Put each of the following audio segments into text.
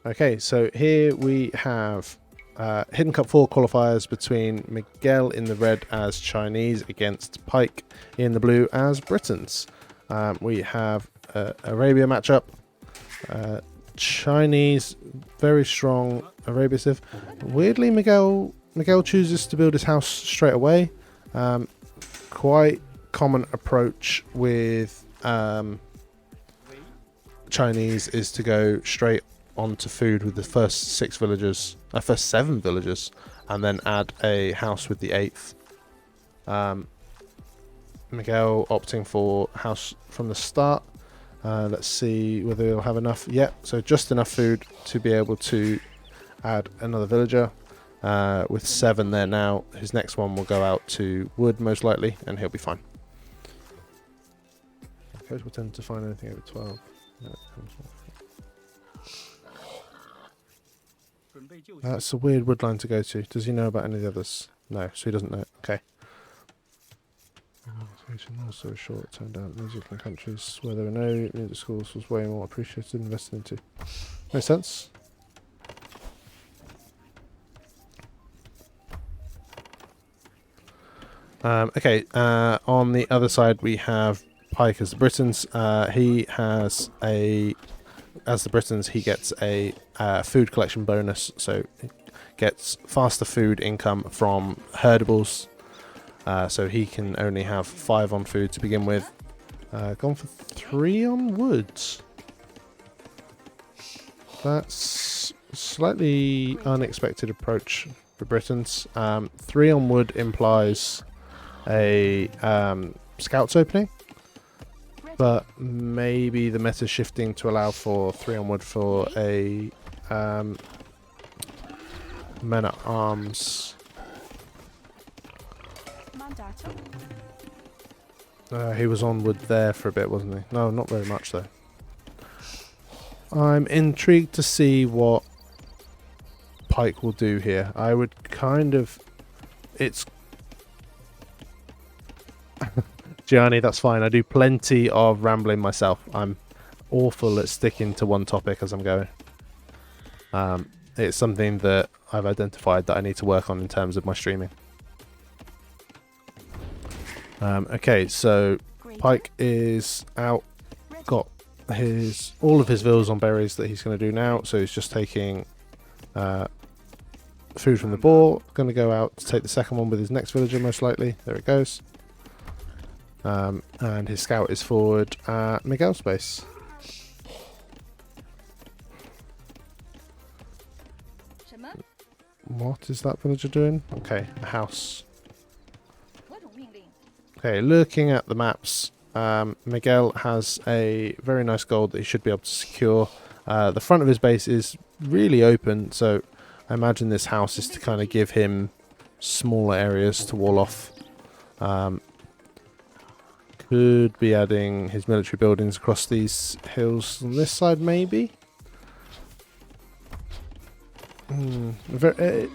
Okay, so here we have Hidden Cup 4 qualifiers between Miguel in the red as Chinese against Pike in the blue as Britons. We have Arabia matchup. Chinese, very strong Arabia Civ. Weirdly, Miguel chooses to build his house straight away. Quite common approach with Chinese is to go straight onto food with the first 7 villagers, and then add a house with the 8th. Miguel opting for house from the start. Let's see whether he'll have enough. Yep, so just enough food to be able to add another villager. With 7 there now, his next one will go out to wood most likely, and he'll be fine. Coach will tend to find anything over 12. That's a weird wood line to go to. Does he know about any of the others? No, so he doesn't know. Okay. Also short turned out music in countries where there were no music schools was way more appreciated and invested into. Makes sense. Okay, on the other side we have Pike as the Britons. He has as the Britons, he gets a food collection bonus, so he gets faster food income from herdables. So he can only have 5 on food to begin with. Gone for 3 on woods. That's slightly unexpected approach for Britons. 3 on wood implies a scouts opening, but maybe the meta shifting to allow for 3 on wood for a men at arms. He was on wood there for a bit, wasn't he? No, not very much though. I'm intrigued to see what Pike will do here. I would kind of... It's... Gianni, that's fine. I do plenty of rambling myself. I'm awful at sticking to one topic as I'm going. It's something that I've identified that I need to work on in terms of my streaming. Okay, so Pike is out. Got all of his vills on berries that he's going to do now. So he's just taking food from the boar. Going to go out to take the second one with his next villager, most likely. There it goes. And his scout is forward at Miguel's base. What is that villager doing? Okay, a house. Okay, looking at the maps, Miguel has a very nice gold that he should be able to secure. The front of his base is really open, so I imagine this house is to kind of give him smaller areas to wall off. Could be adding his military buildings across these hills on this side, maybe.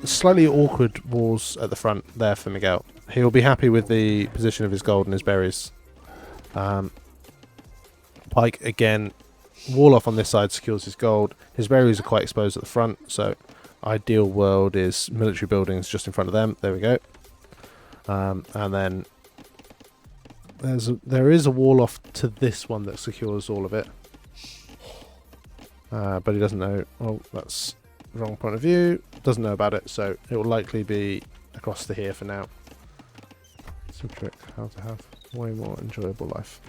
Slightly awkward walls at the front there for Miguel. He'll be happy with the position of his gold and his berries. Pike, again, wall off on this side secures his gold. His berries are quite exposed at the front, so ideal world is military buildings just in front of them. There we go. And then there is a wall off to this one that secures all of it. But he doesn't know. Oh, that's the wrong point of view. Doesn't know about it, so it will likely be across to here for now. Some trick how to have way more enjoyable life.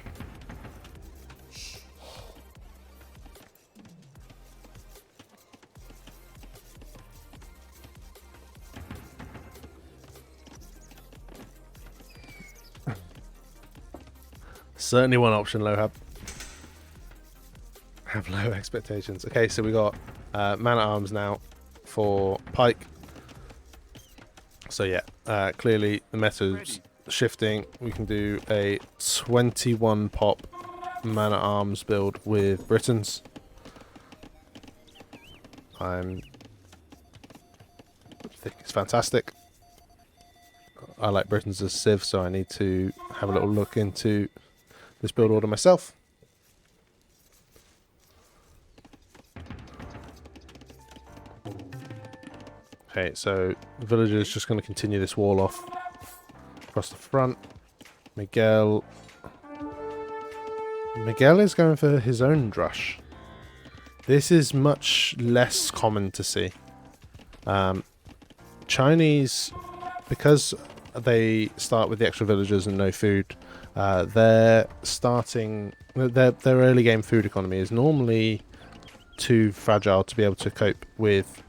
Certainly one option, Lohab. Have low expectations. Okay, so we got man at arms now for Pike. So yeah, clearly the meta's shifting. We can do a 21 pop man at arms build with Britons. I think it's fantastic. I like Britons as Civ, so I need to have a little look into this build order myself. Okay, so the villager is just going to continue this wall off across the front. Miguel is going for his own drush. This is much less common to see. Chinese, because they start with the extra villagers and no food, their early game food economy is normally too fragile to be able to cope with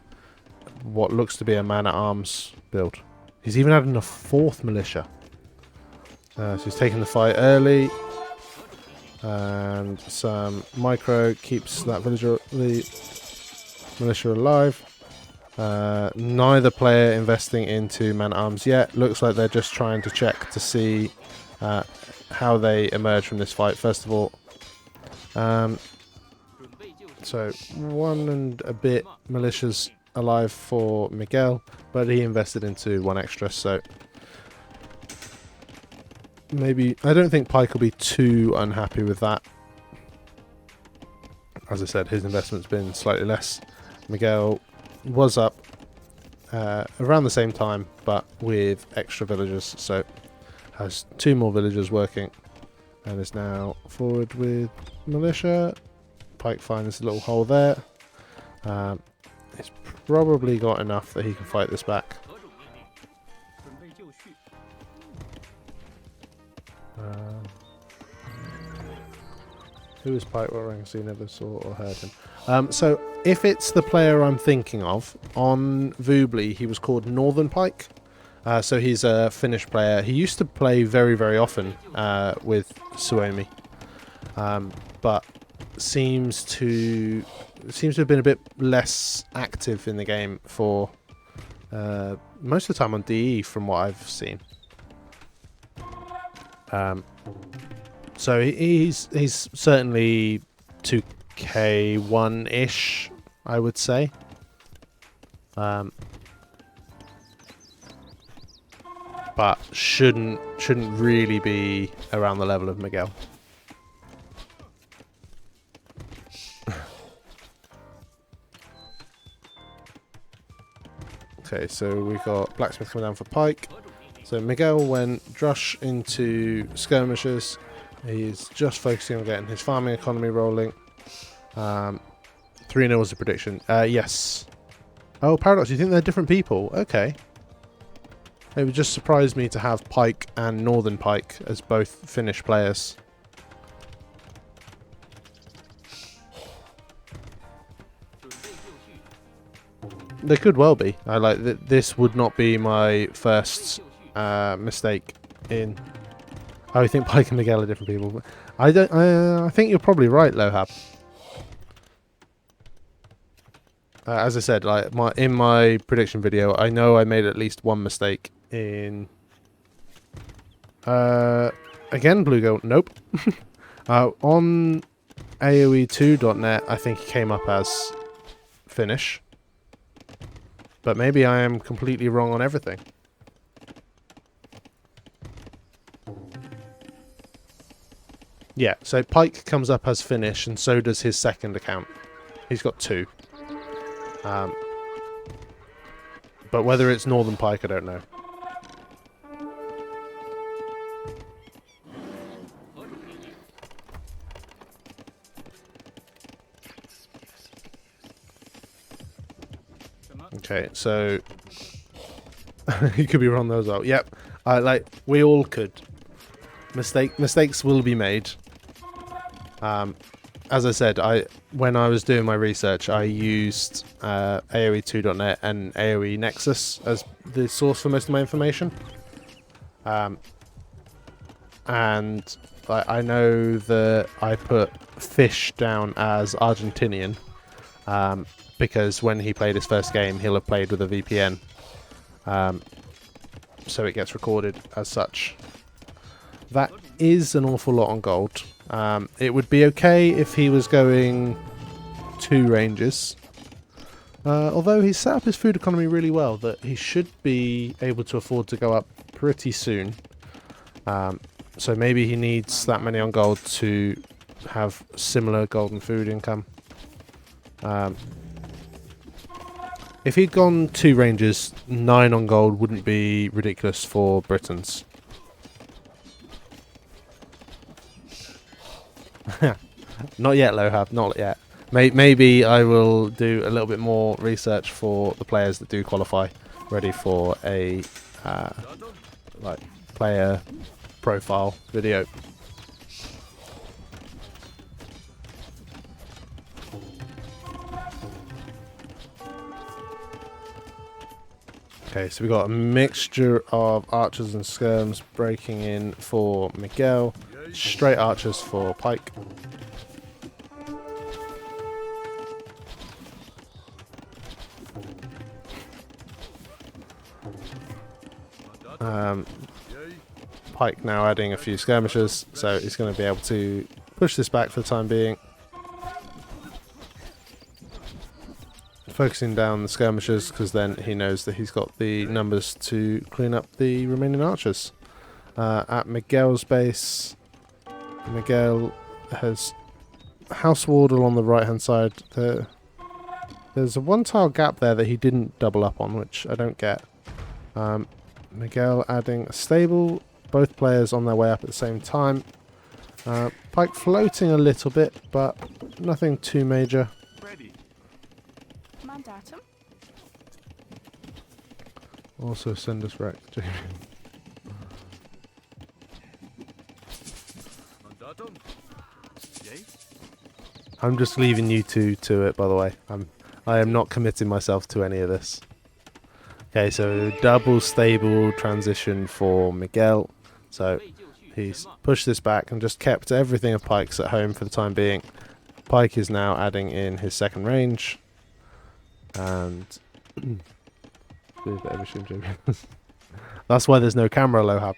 what looks to be a man-at-arms build. He's even adding a 4th militia. So he's taking the fight early. And some micro keeps that the militia alive. Neither player investing into man-at-arms yet. Looks like they're just trying to check to see how they emerge from this fight, first of all. So 1 and a bit militias alive for Miguel, but he invested into 1 extra, so maybe, I don't think Pike will be too unhappy with that. As I said, his investment's been slightly less. Miguel was up around the same time, but with extra villagers, so has 2 more villagers working, and is now forward with militia. Pike finds a little hole there. He's probably got enough that he can fight this back. Who is Pike? What rank? So you never saw or heard him. So if it's the player I'm thinking of, on Voobly he was called Northern Pike. So he's a Finnish player. He used to play very, very often with Suomi, but seems to have been a bit less active in the game for most of the time on DE, from what I've seen. So he's certainly 2k1-ish, I would say. But shouldn't really be around the level of Miguel. Okay, so we've got blacksmith coming down for Pike. So Miguel went drush into skirmishers. He's just focusing on getting his farming economy rolling. 3-0 was the prediction. Yes. Oh, Paradox, you think they're different people? Okay. It would just surprise me to have Pike and Northern Pike as both Finnish players. They could well be. I like that. This would not be my first mistake in. I think Pike and Miguel are different people. But I don't. I think you're probably right, Lohab. As I said, like in my prediction video, I know I made at least 1 mistake in. Again, Blue Gold. Nope. On AOE2.net, I think he came up as Finnish. But maybe I am completely wrong on everything. Yeah, so Pike comes up as Finnish, and so does his second account. He's got 2. But whether it's Northern Pike, I don't know. Okay, so you could be wrong though as well. Yep, like we all could. Mistakes will be made. As I said, when I was doing my research, I used AOE2.net and AOE Nexus as the source for most of my information. And I know that I put Fish down as Argentinian. Because when he played his first game, he'll have played with a VPN. So it gets recorded as such. That is an awful lot on gold. It would be okay if he was going 2 ranges. Although he's set up his food economy really well, that he should be able to afford to go up pretty soon. So maybe he needs that many on gold to have similar golden food income. If he'd gone 2 ranges, 9 on gold wouldn't be ridiculous for Britons. Not yet, Lohab, not yet. Maybe I will do a little bit more research for the players that do qualify, ready for a like player profile video. Okay, so we got a mixture of archers and skirms breaking in for Miguel, straight archers for Pike. Pike now adding a few skirmishers, so he's going to be able to push this back for the time being. Focusing down the skirmishers because then he knows that he's got the numbers to clean up the remaining archers. At Miguel's base, Miguel has House Wardle on the right hand side. There's a 1 tile gap there that he didn't double up on, which I don't get. Miguel adding a stable, both players on their way up at the same time. Pike floating a little bit, but nothing too major. Mandatum. Also send us wreck, Jamie. I'm just leaving you two to it, by the way. I am not committing myself to any of this. Okay, so double stable transition for Miguel. So he's pushed this back and just kept everything of Pike's at home for the time being. Pike is now adding in his second range. And that's why there's no camera, Lohab.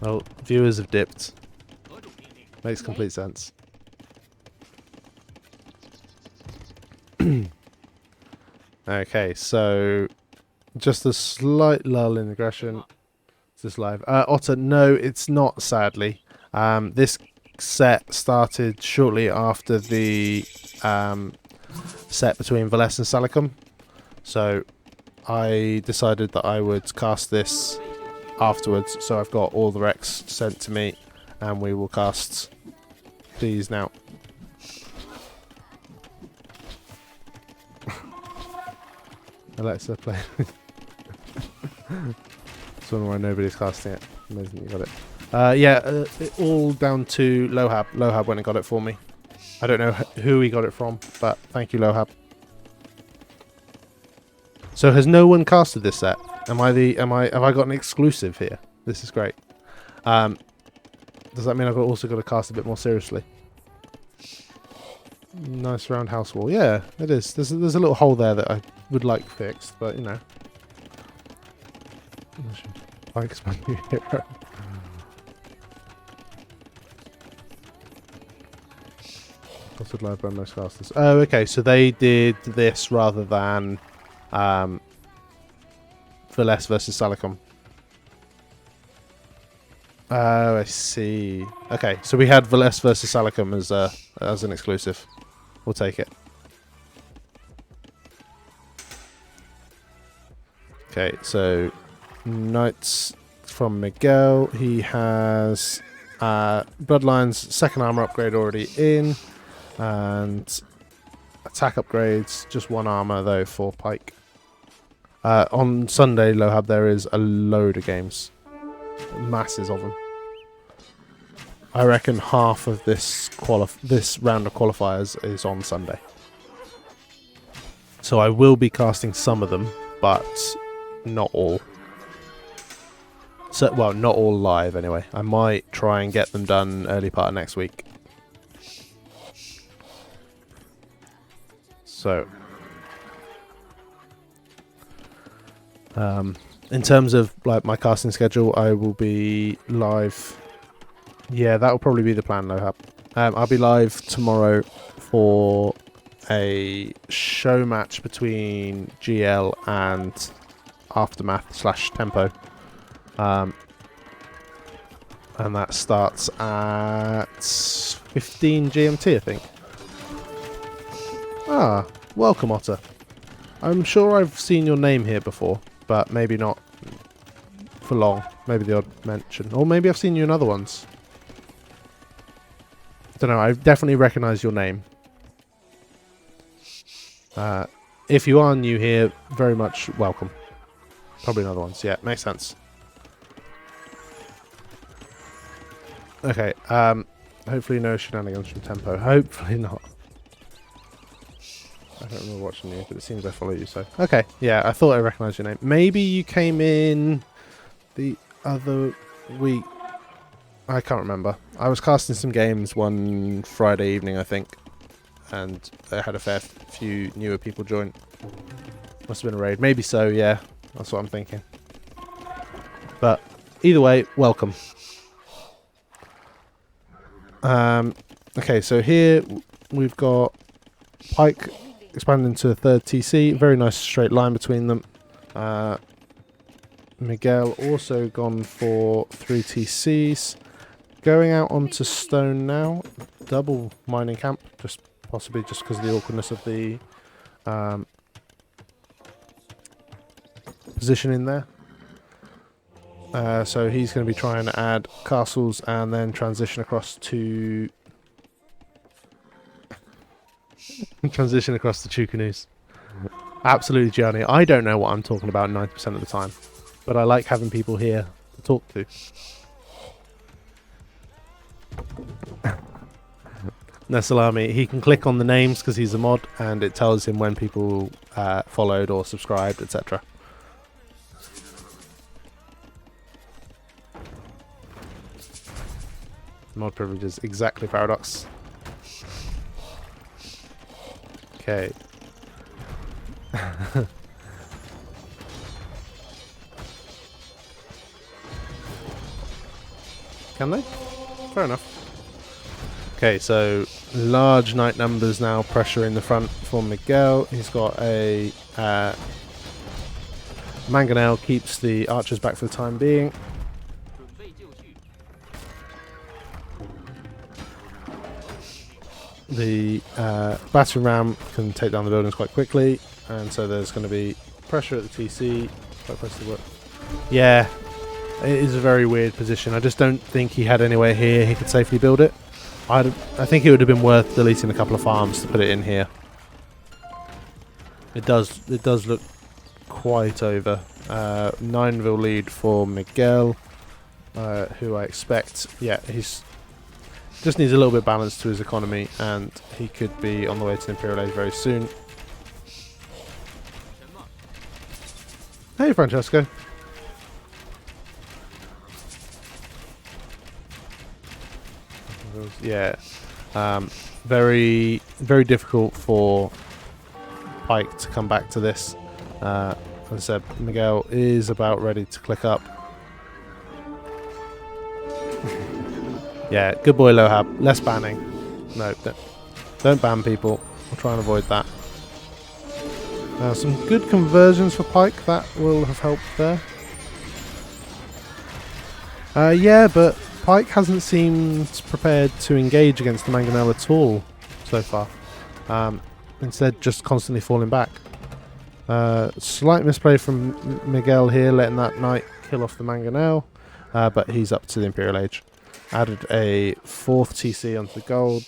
Well, viewers have dipped. Makes complete sense. Okay, so just a slight lull in aggression. Is this live? Otter, no, it's not, sadly. This set started shortly after the set between Valles and Salicum. So I decided that I would cast this afterwards. So I've got all the Rex sent to me, and we will cast these now. Alexa, play. It's one where nobody's casting it. Amazing you got it. Yeah, all down to Lohab. Lohab went and got it for me. I don't know who he got it from, but thank you, Lohab. So has no one casted this set? Have I got an exclusive here? This is great. Does that mean I've also got to cast a bit more seriously? Nice round house wall. Yeah, it is. There's a little hole there that I would like fixed, but you know. Pike's my new hero. Casted live by most casters. Oh, okay. So they did this rather than Valles versus Salicum. Oh, I see. Okay, so we had Valles versus Salicum as an exclusive. We'll take it. Okay, so Knights from Miguel. He has Bloodlines second armor upgrade already in, and attack upgrades. Just 1 armor though for Pike. On Sunday, Lohab, there is a load of games, masses of them. I reckon half of this round of qualifiers is on Sunday. So I will be casting some of them, but not all. So, well, not all live anyway. I might try and get them done early part of next week. So, in terms of like my casting schedule, I will be live. Yeah, that will probably be the plan, Lohab. I'll be live tomorrow for a show match between GL and Aftermath /Tempo. And that starts at 15 GMT, I think. Ah, welcome, Otter. I'm sure I've seen your name here before, but maybe not for long. Maybe the odd mention. Or maybe I've seen you in other ones. Don't know, I definitely recognise your name. If you are new here, very much welcome. Probably another ones. Yeah, makes sense. Okay, hopefully no shenanigans from Tempo. Hopefully not. I don't remember watching you, but it seems I follow you, so... Okay, yeah, I thought I recognised your name. Maybe you came in the other week. I can't remember. I was casting some games one Friday evening, I think. And I had a fair few newer people join. Must have been a raid. Maybe so, yeah. That's what I'm thinking. But either way, welcome. Okay, so here we've got Pike expanding to a third TC. Very nice straight line between them. Miguel also gone for 3 TCs. Going out onto stone now. Double mining camp. Possibly just because of the awkwardness of the position in there. So he's going to be trying to add castles and then transition across to... transition across to Chukanus. Absolutely, Gianni. I don't know what I'm talking about 90% of the time. But I like having people here to talk to. Nesalami, he can click on the names because he's a mod and it tells him when people followed or subscribed, etc. Mod privileges, exactly, Paradox. Okay. Can they? Fair enough. Okay, so large knight numbers now pressuring the front for Miguel. He's got a mangonel, keeps the archers back for the time being. The battering ram can take down the buildings quite quickly, and so there's going to be pressure at the TC. Quite close to work. Yeah, it is a very weird position. I just don't think he had anywhere here he could safely build it. I think it would have been worth deleting a couple of farms to put it in here. It does look quite over. 9-ville lead for Miguel, who I expect, yeah, he's just needs a little bit of balance to his economy, and he could be on the way to the Imperial Age very soon. Hey, Francesco. Yeah, very difficult for Pike to come back to this. As I said, Miguel is about ready to click up. Yeah, good boy, Lohab. Less banning. No, don't ban people. We'll try and avoid that. Some good conversions for Pike. That will have helped there. Yeah, but Pike hasn't seemed prepared to engage against the Mangonel at all so far. Instead, just constantly falling back. Slight misplay from Miguel here, letting that knight kill off the Mangonel. But he's up to the Imperial Age. Added a 4th TC onto the gold.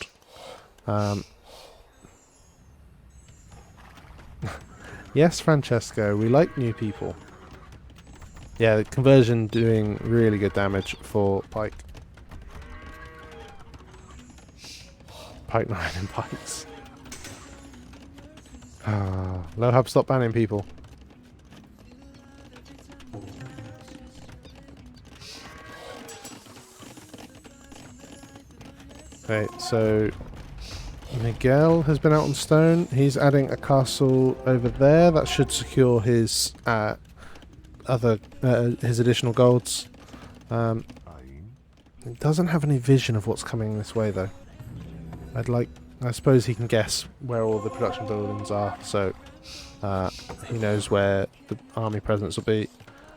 Yes, Francesco, we like new people. Yeah, the conversion doing really good damage for Pike. Pike 9 and Pikes. Lohab, stop banning people. Okay, so Miguel has been out on stone. He's adding a castle over there. That should secure his his additional golds. He doesn't have any vision of what's coming this way, though. I suppose he can guess where all the production buildings are, so he knows where the army presence will be.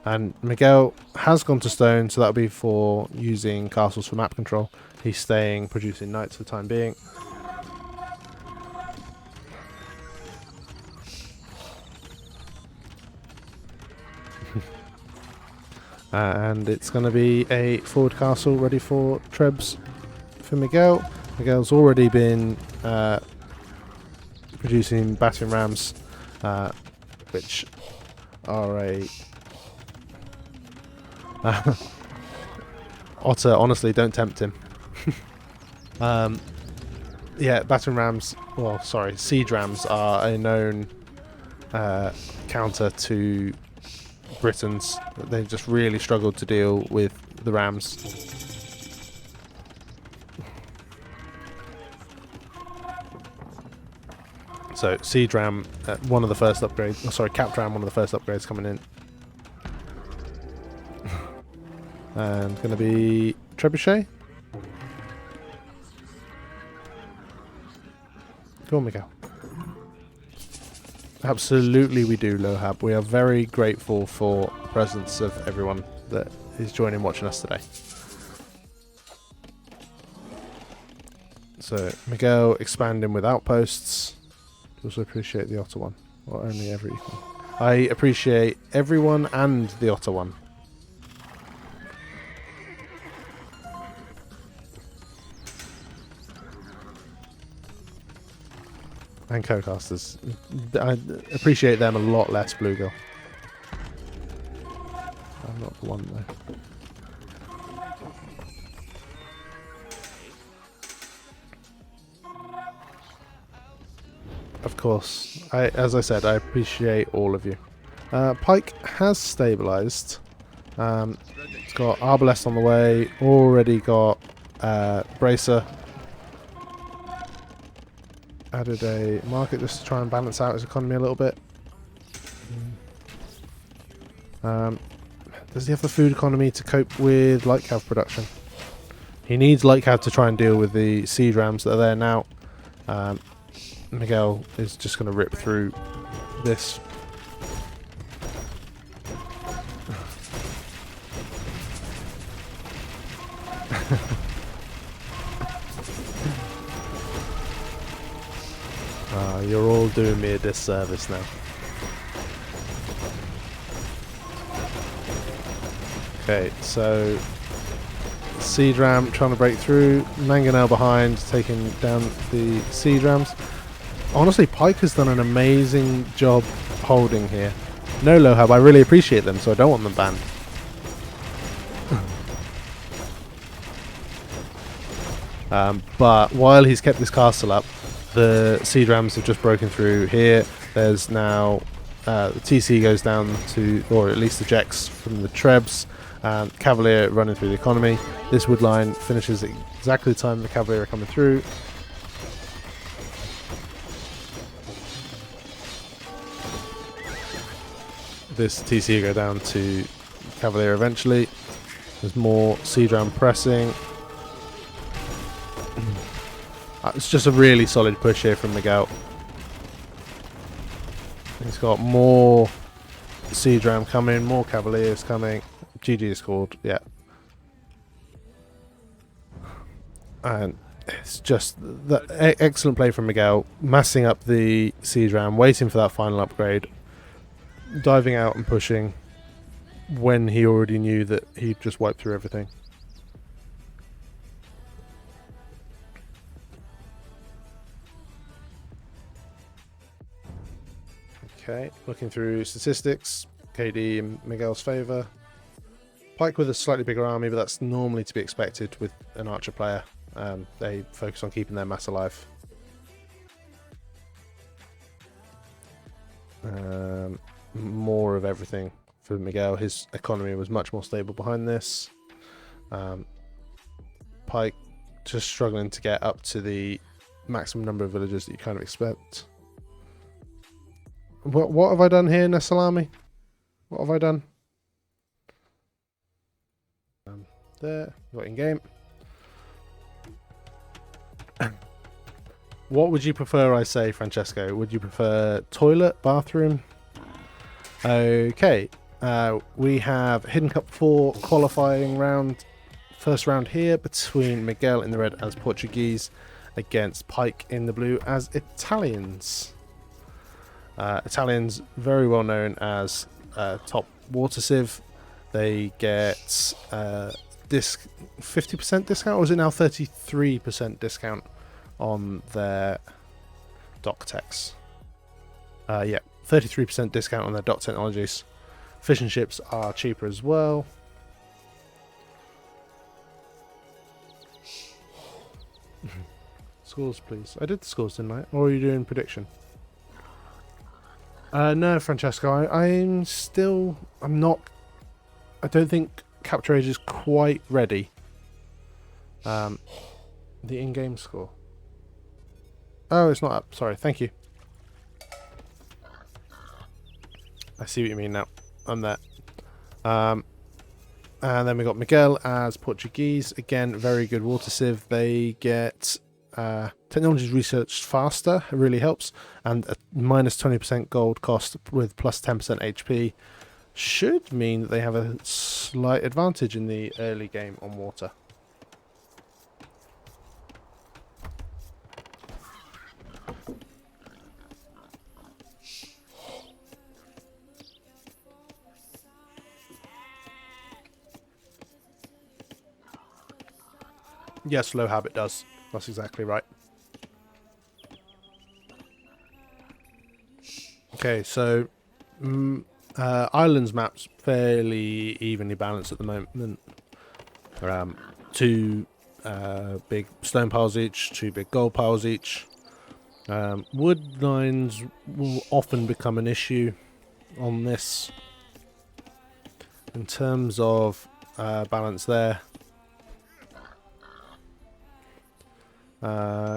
And Miguel has gone to stone, so that'll be for using castles for map control. He's staying producing knights for the time being. And it's going to be a forward castle ready for trebs for Miguel. Miguel's already been producing battering rams, which are a Otter. Honestly, don't tempt him. Yeah, battering rams. Well, sorry, siege rams are a known counter to Britons. They've just really struggled to deal with the rams. So siege ram, one of the first upgrades. Oh, sorry, capped ram, one of the first upgrades coming in. And going to be trebuchet. Go on, Miguel. Absolutely we do, Lohab. We are very grateful for the presence of everyone that is joining watching us today. So Miguel expanding with outposts. Also appreciate the Otter one. Or only every one. I appreciate everyone and the Otter one. And co-casters. I appreciate them a lot less, Bluegill. I'm not the one though. Of course. As I said, I appreciate all of you. Pike has stabilised. It's got Arbalest on the way. Already got Bracer. Added a market just to try and balance out his economy a little bit. Does he have the food economy to cope with light cav production? He needs light cav to try and deal with the siege rams that are there now. Miguel is just going to rip through this. You're all doing me a disservice now. Okay, so siege ram trying to break through, mangonel behind, taking down the siege rams. Honestly, Pike has done an amazing job holding here. No, Lohab, I really appreciate them, so I don't want them banned. But while he's kept this castle up, the siege rams have just broken through here. There's now the TC goes down to, or at least ejects from the trebs. Cavalier running through the economy. This wood line finishes at exactly the time the Cavalier are coming through. This TC go down to Cavalier eventually. There's more siege ram pressing. It's just a really solid push here from Miguel. He's got more siege ram coming, more Cavaliers coming. GG is called, yeah. And it's just the excellent play from Miguel, massing up the siege ram, waiting for that final upgrade, diving out and pushing when he already knew that he'd just wiped through everything. Okay, looking through statistics, KD in Miguel's favour. Pike with a slightly bigger army, but that's normally to be expected with an archer player. They focus on keeping their mass alive. More of everything for Miguel. His economy was much more stable behind this. Pike just struggling to get up to the maximum number of villagers that you kind of expect. What have I done here, Nesalami? What have I done? There, got in game. What would you prefer I say, Francesco? Would you prefer toilet, bathroom? Okay, we have Hidden Cup 4 qualifying round, first round here between Miguel in the red as Portuguese against Pike in the blue as Italians. Italians very well known as top water sieve. They get this 50% discount, or is it now 33% discount on their dock techs? Yeah, 33% discount on their dock technologies. Fishing ships are cheaper as well. Scores, please. I did the scores, didn't I? Or are you doing prediction? No, Francesco. I'm not. I don't think Capture Age is quite ready. The in-game score. Oh, it's not up. Sorry. Thank you. I see what you mean now. I'm there. And then we got Miguel as Portuguese. Again, very good water sieve. They get technology researched faster. It really helps. And a minus 20% gold cost with plus 10% HP should mean that they have a slight advantage in the early game on water. Yes, low habit does. That's exactly right. Okay, so Islands map's fairly evenly balanced at the moment. Two big stone piles each, two big gold piles each. Wood lines will often become an issue on this. In terms of balance there,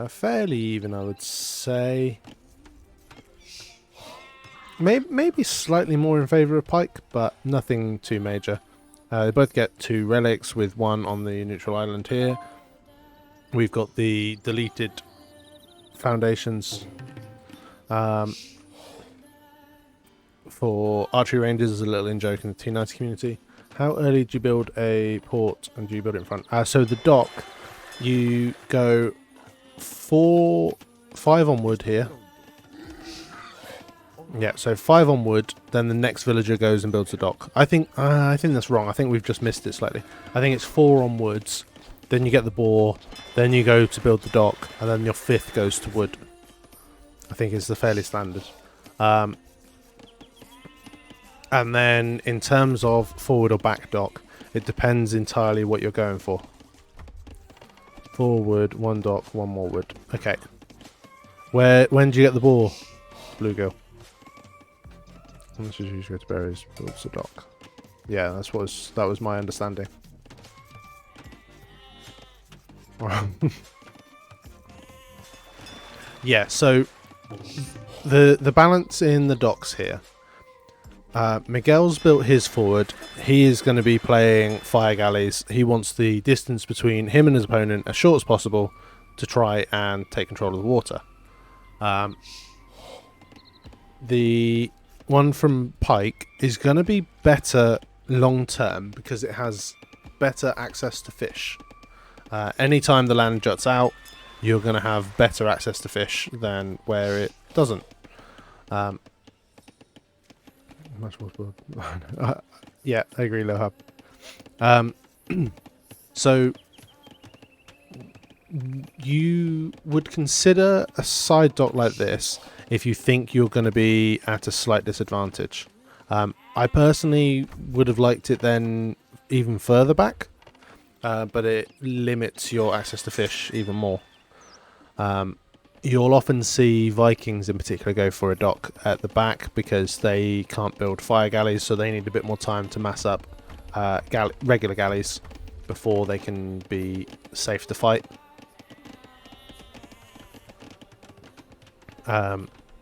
fairly even, I would say. Maybe slightly more in favour of Pike, but nothing too major. They both get 2 relics, with 1 on the neutral island here. We've got the deleted foundations for archery ranges as a little in-joke in the T90 community. How early do you build a port, and do you build it in front? So the dock, you go 5 on wood here. Yeah, so 5 on wood, then the next villager goes and builds a dock. I think that's wrong. I think we've just missed it slightly. I think it's 4 on woods, then you get the boar, then you go to build the dock, and then your 5th goes to wood. I think is the fairly standard. And then in terms of forward or back dock, it depends entirely what you're going for. 4 wood, 1 dock, 1 more wood. Okay. When do you get the boar, Bluegill? This is usually to berries, builds the dock. Yeah, that was my understanding. Yeah, so the balance in the docks here. Miguel's built his forward. He is going to be playing fire galleys. He wants the distance between him and his opponent as short as possible to try and take control of the water. The one from Pike is going to be better long term because it has better access to fish. Anytime the land juts out, you're going to have better access to fish than where it doesn't. Much more spoiled. Yeah, I agree, low hub. So you would consider a side dock like this if you think you're going to be at a slight disadvantage. I personally would have liked it then even further back, but it limits your access to fish even more. You'll often see Vikings in particular go for a dock at the back because they can't build fire galleys, so they need a bit more time to mass up regular galleys before they can be safe to fight.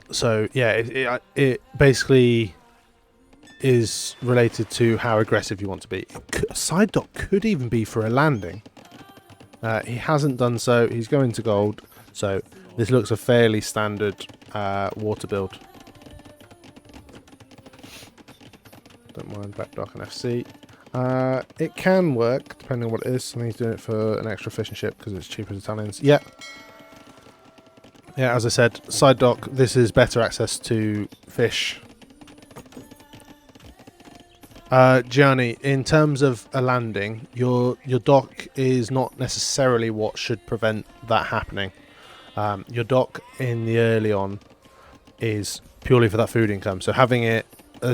So yeah, it basically is related to how aggressive you want to be. A side dock could even be for a landing. He hasn't done so. He's going to gold, so this looks a fairly standard water build. Don't mind back dock and FC. It can work, depending on what it is. I think he's doing it for an extra fishing ship because it's cheaper as Italians. Yeah. Yeah, as I said, side dock, this is better access to fish. Gianni, in terms of a landing, your dock is not necessarily what should prevent that happening. Your dock in the early on is purely for that food income. So having a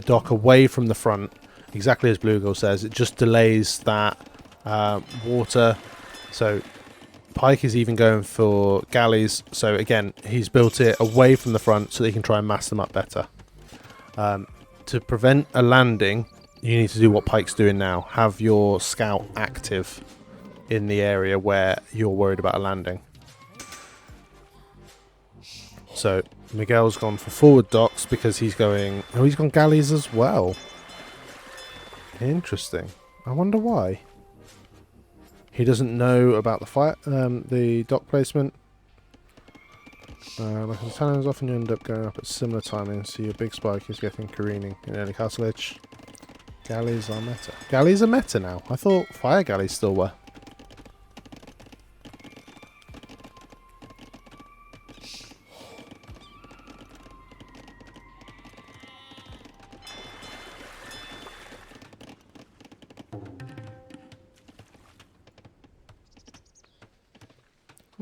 dock away from the front, exactly as Bluegill says, it just delays that water. So Pike is even going for galleys. So again, he's built it away from the front so that he can try and mass them up better. To prevent a landing, you need to do what Pike's doing now. Have your scout active in the area where you're worried about a landing. So Miguel's gone for forward docks because he's going... Oh, he's gone galleys as well. Interesting. I wonder why. He doesn't know about the dock placement. Like the Italians, often you end up going up at similar timing, so your big spike is getting careening in early castle edge. Galleys are meta. Galleys are meta now. I thought fire galleys still were.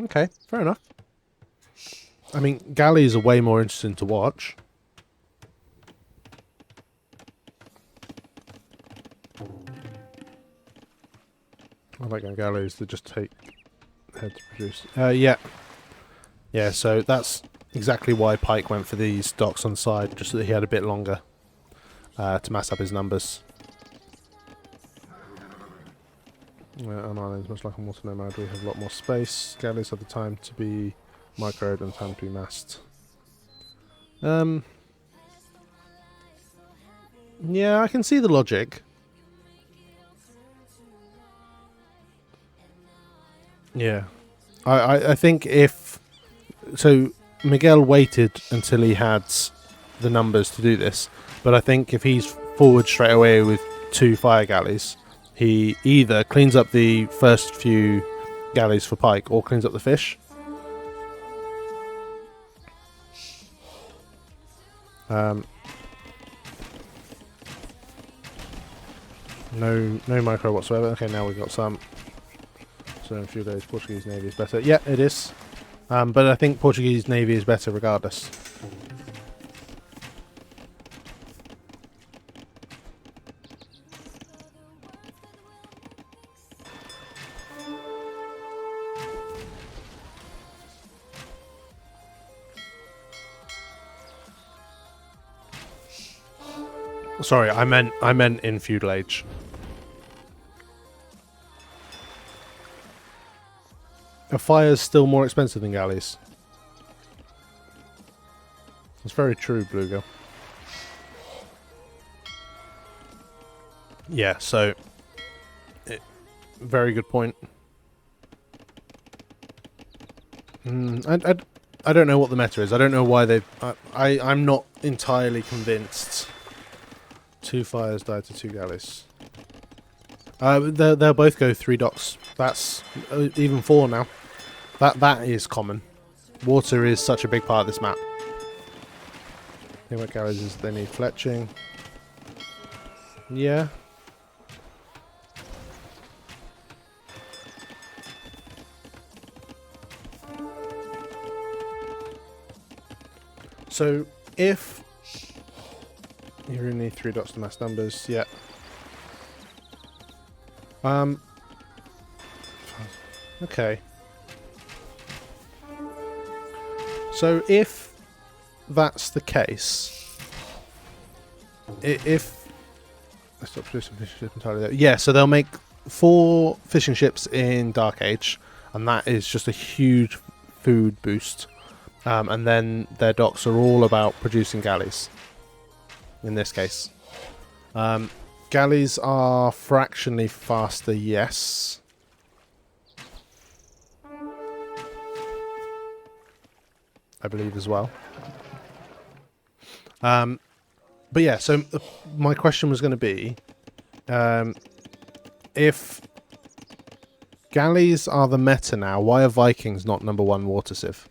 Okay, fair enough. I mean, galleys are way more interesting to watch. I like going galleys that just take head to produce. Yeah. Yeah, so that's exactly why Pike went for these docks on the side, just so that he had a bit longer to mass up his numbers. On islands, much like on Water Nomad, we have a lot more space. Galleys have the time to be microed and time to be massed. Yeah, I can see the logic. Yeah. I think if... So, Miguel waited until he had the numbers to do this, but I think if he's forward straight away with 2 fire galleys, he either cleans up the first few galleys for Pike or cleans up the fish. No micro whatsoever. Okay, now we've got some. So in a few days, Portuguese Navy is better. Yeah, it is. But I think Portuguese Navy is better regardless. Sorry, I meant in feudal age. A fire's still more expensive than galleys. That's very true, Bluegill. Yeah, so... very good point. I don't know what the meta is. I don't know why they've... I'm not entirely convinced. 2 fires died to 2 galleys. They'll both go 3 docks. That's even 4 now. That is common. Water is such a big part of this map. The thing about galleys is they need fletching. Yeah. So if you really need 3 dots to mass numbers, yeah. Okay. So if that's the case, if I stop producing fishing ships entirely there. Yeah, so they'll make 4 fishing ships in Dark Age, and that is just a huge food boost. And then their docks are all about producing galleys. In this case, galleys are fractionally faster. Yes. I believe as well. But yeah, so my question was going to be, if galleys are the meta now, why are Vikings not #1 water civ?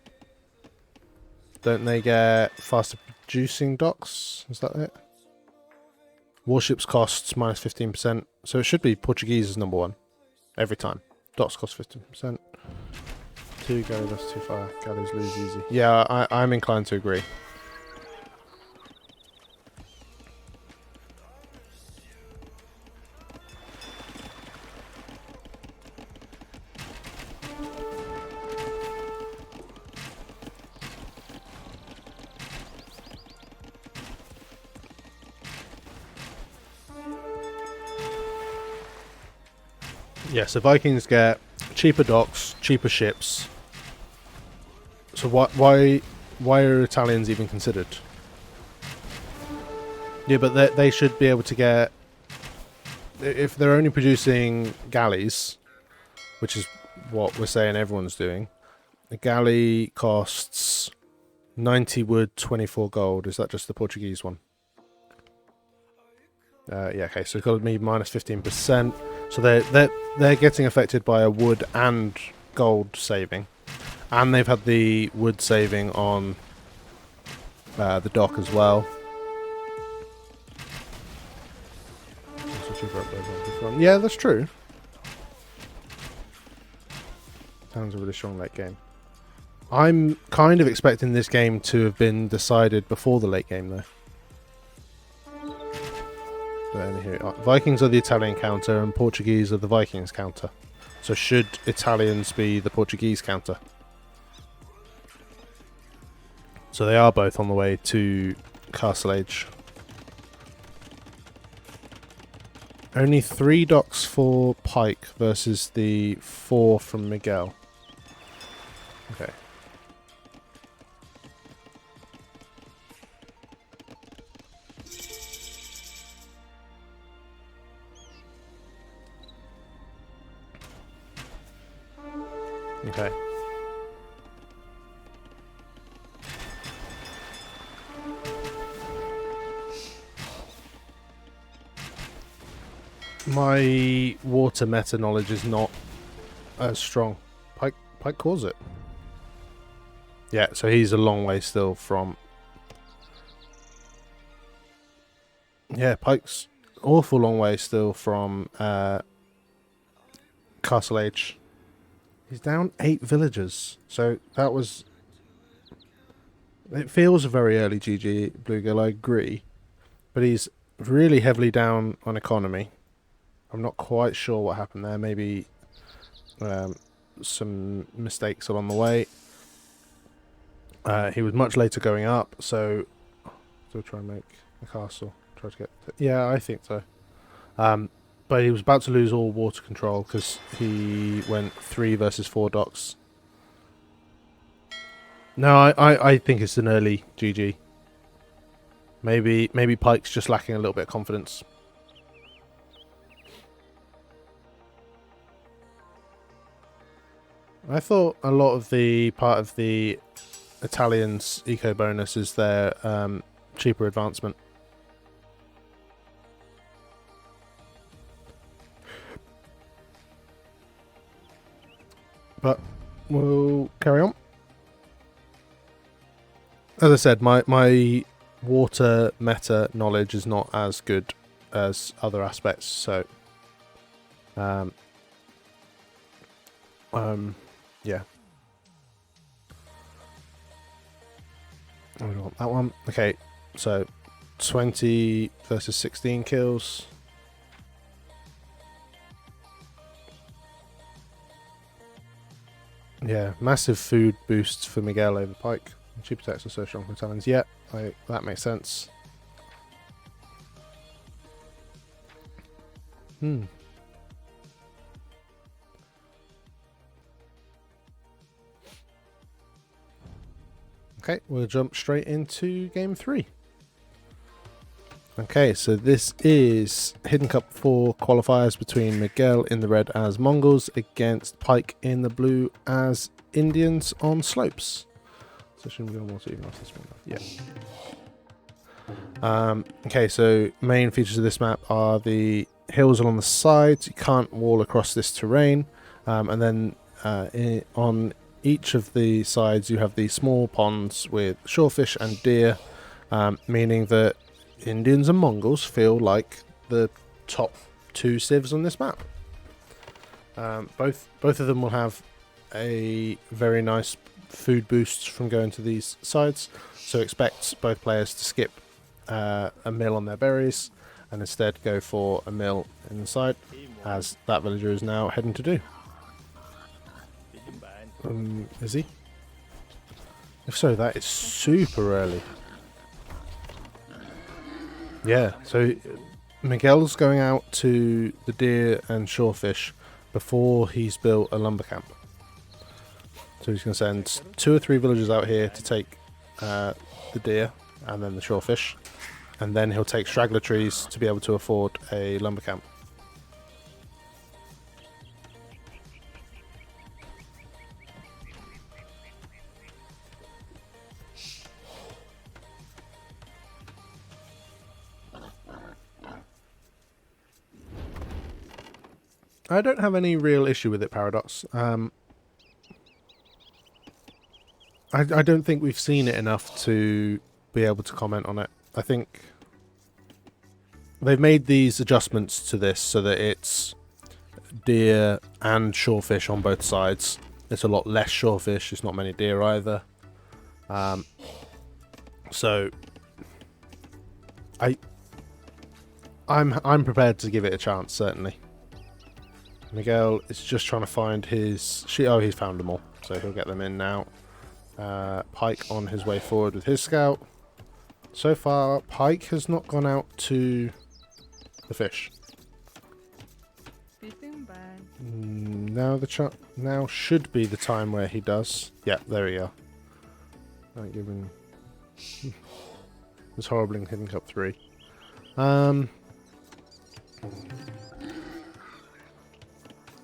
Don't they get faster producing docks? Is that it? Warships costs -15%, so it should be Portuguese is #1 every time. Docks cost 15%. 2 galley lost 2 fire. Galleys lose easy. Yeah, I'm inclined to agree. Yeah, so Vikings get cheaper docks, cheaper ships. So why are Italians even considered? Yeah, but they should be able to get, if they're only producing galleys, which is what we're saying everyone's doing. A galley costs 90 wood, 24 gold. Is that just the Portuguese one? Yeah, okay, so it's got to be -15%. So they're getting affected by a wood and gold saving, and they've had the wood saving on the dock as well. Yeah, that's true. Sounds a really strong late game. I'm kind of expecting this game to have been decided before the late game, though. But here, Vikings are the Italian counter and Portuguese are the Vikings counter. So should Italians be the Portuguese counter? So they are both on the way to Castle Age. Only 3 docks for Pike versus the 4 from Miguel. Okay. Okay. My water meta knowledge is not as strong. Pike calls it. Yeah, so he's a long way still from... Yeah, Pike's awful long way still from Castle Age. He's down 8 villagers. So that was... It feels a very early GG, Bluegill, I agree. But he's really heavily down on economy. I'm not quite sure what happened there. Maybe some mistakes along the way. He was much later going up, so still try and make a castle. Try to get... Yeah, I think so. But he was about to lose all water control because he went 3 versus 4 docks. No, I think it's an early GG. Maybe Pike's just lacking a little bit of confidence. I thought a lot of the part of the Italians' eco bonus is their cheaper advancement. But we'll carry on. As I said, my water meta knowledge is not as good as other aspects, so yeah. I don't want that one. Okay, so 20 versus 16 kills. Yeah, massive food boosts for Miguel over Pike. Cheap attacks are so strong for Italians. Yeah, that makes sense. Okay, we'll jump straight into game 3. Okay, so this is Hidden Cup 4 qualifiers between Miguel in the red as Mongols against Pike in the blue as Indians on slopes. So shouldn't be on water even after this one. Yeah. Okay, so main features of this map are the hills along the sides. You can't wall across this terrain. And then on each of the sides you have these small ponds with shorefish and deer, meaning that Indians and Mongols feel like the top two civs on this map. Both of them will have a very nice food boost from going to these sides, so expect both players to skip a mill on their berries and instead go for a mill inside, as that villager is now heading to do. Is he? If so, that is super early. Yeah, so Miguel's going out to the deer and shorefish before he's built a lumber camp. So he's going to send 2 or 3 villagers out here to take the deer and then the shorefish, and then he'll take straggler trees to be able to afford a lumber camp. I don't have any real issue with it, Paradox. I don't think we've seen it enough to be able to comment on it. I think they've made these adjustments to this so that it's deer and shorefish on both sides. It's a lot less shorefish. It's not many deer either. So I'm prepared to give it a chance, certainly. Miguel is just trying to find his... Oh, he's found them all, so he'll get them in now. Pike on his way forward with his scout. So far, Pike has not gone out to the fish. Now should be the time where he does. Yeah, there we are. Don't give him... It's horrible in hitting up 3.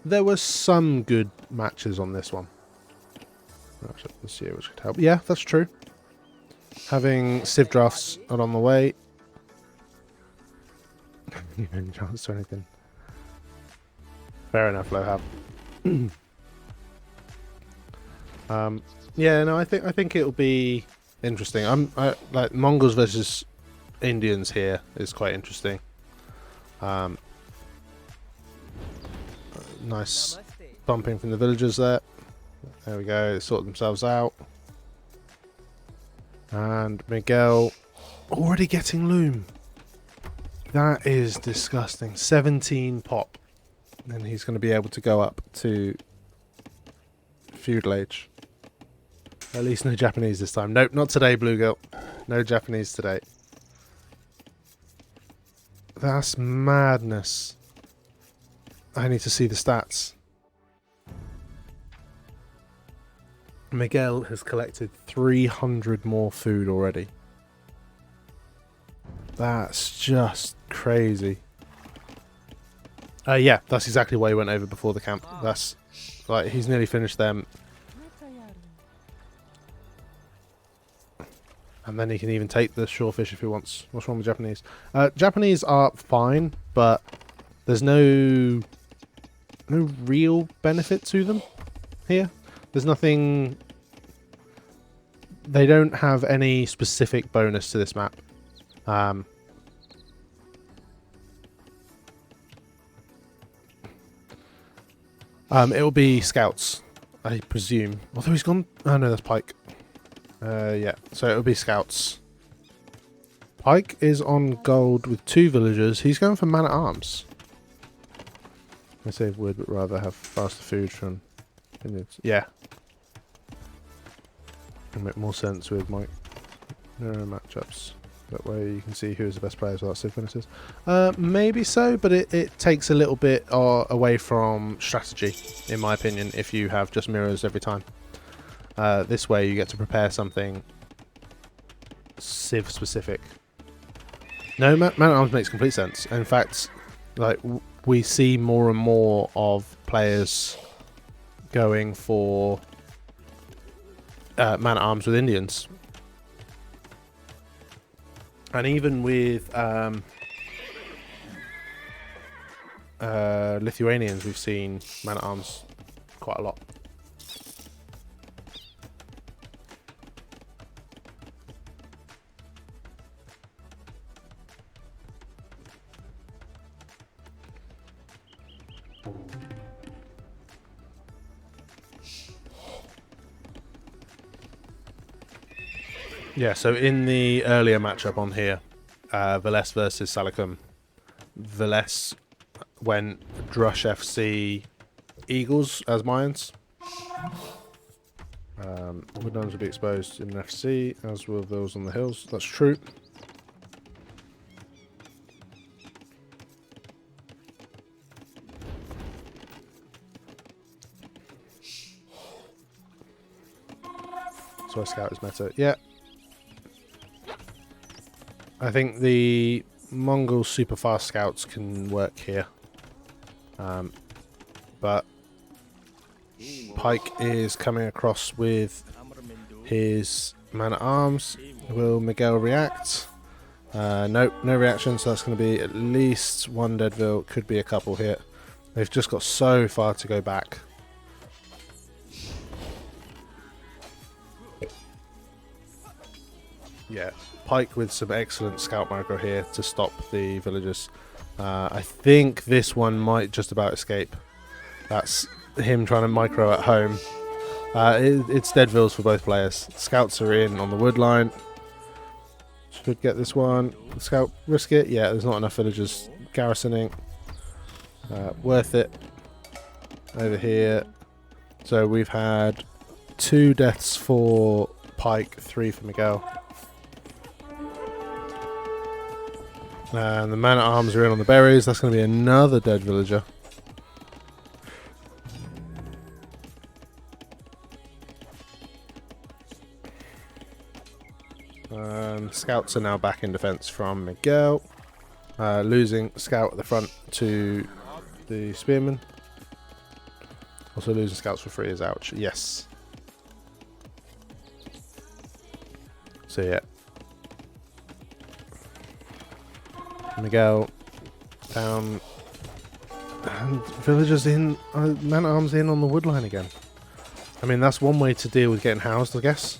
There were some good matches on this one. Let's see which could help. Yeah, that's true. Having civ drafts are on the way. You have any chance to anything? Fair enough, Lohab. Yeah, no, I think it'll be interesting. Like Mongols versus Indians here is quite interesting. Nice bumping from the villagers there. There we go, they sort themselves out. And Miguel already getting loom. That is disgusting. 17 pop. And he's going to be able to go up to feudal age. At least no Japanese this time. Nope, not today, Blue Girl. No Japanese today. That's madness. I need to see the stats. Miguel has collected 300 more food already. That's just crazy. Yeah, that's exactly why he went over before the camp. That's like he's nearly finished them. And then he can even take the shorefish if he wants. What's wrong with Japanese? Japanese are fine, but there's no real benefit to them here. There's nothing... They don't have any specific bonus to this map. It'll be scouts, I presume. Although he's gone... Oh no, that's Pike. Yeah, so it'll be scouts. Pike is on gold with 2 villagers. He's going for man-at-arms. I say would, but rather have faster food from... Yeah. It'll make more sense with my matchups. That way you can see who is the best players without civ bonuses. Maybe so, but it takes a little bit away from strategy, in my opinion, if you have just mirrors every time. This way you get to prepare something civ specific. No, man-at-arms makes complete sense. In fact, like we see more and more of players going for man-at-arms with Indians. And even with Lithuanians, we've seen man-at-arms quite a lot. Yeah, so in the earlier matchup on here, Veles versus Salacum, Veles went Drush FC Eagles as Mayans. Woodlands will be exposed in an FC, as will those on the hills. That's true. So I scout is meta. Yeah. I think the Mongol super fast scouts can work here. But Pike is coming across with his man-at-arms. Will Miguel react? No reaction, so that's going to be at least one Deadville, could be a couple here. They've just got so far to go back. Yeah, Pike with some excellent scout micro here to stop the villagers. I think this one might just about escape. That's him trying to micro at home. It's Deadvilles for both players. Scouts are in on the wood line. Should get this one. Scout risk it. Yeah, there's not enough villagers garrisoning. Worth it. Over here. So we've had 2 deaths for Pike, 3 for Miguel. And the man-at-arms are in on the berries. That's going to be another dead villager. Scouts are now back in defense from Miguel. Losing scout at the front to the spearman. Also losing scouts for free is ouch. Yes. So yeah. Miguel down. And villagers in. Man-at-arms in on the woodline again. I mean, that's one way to deal with getting housed, I guess.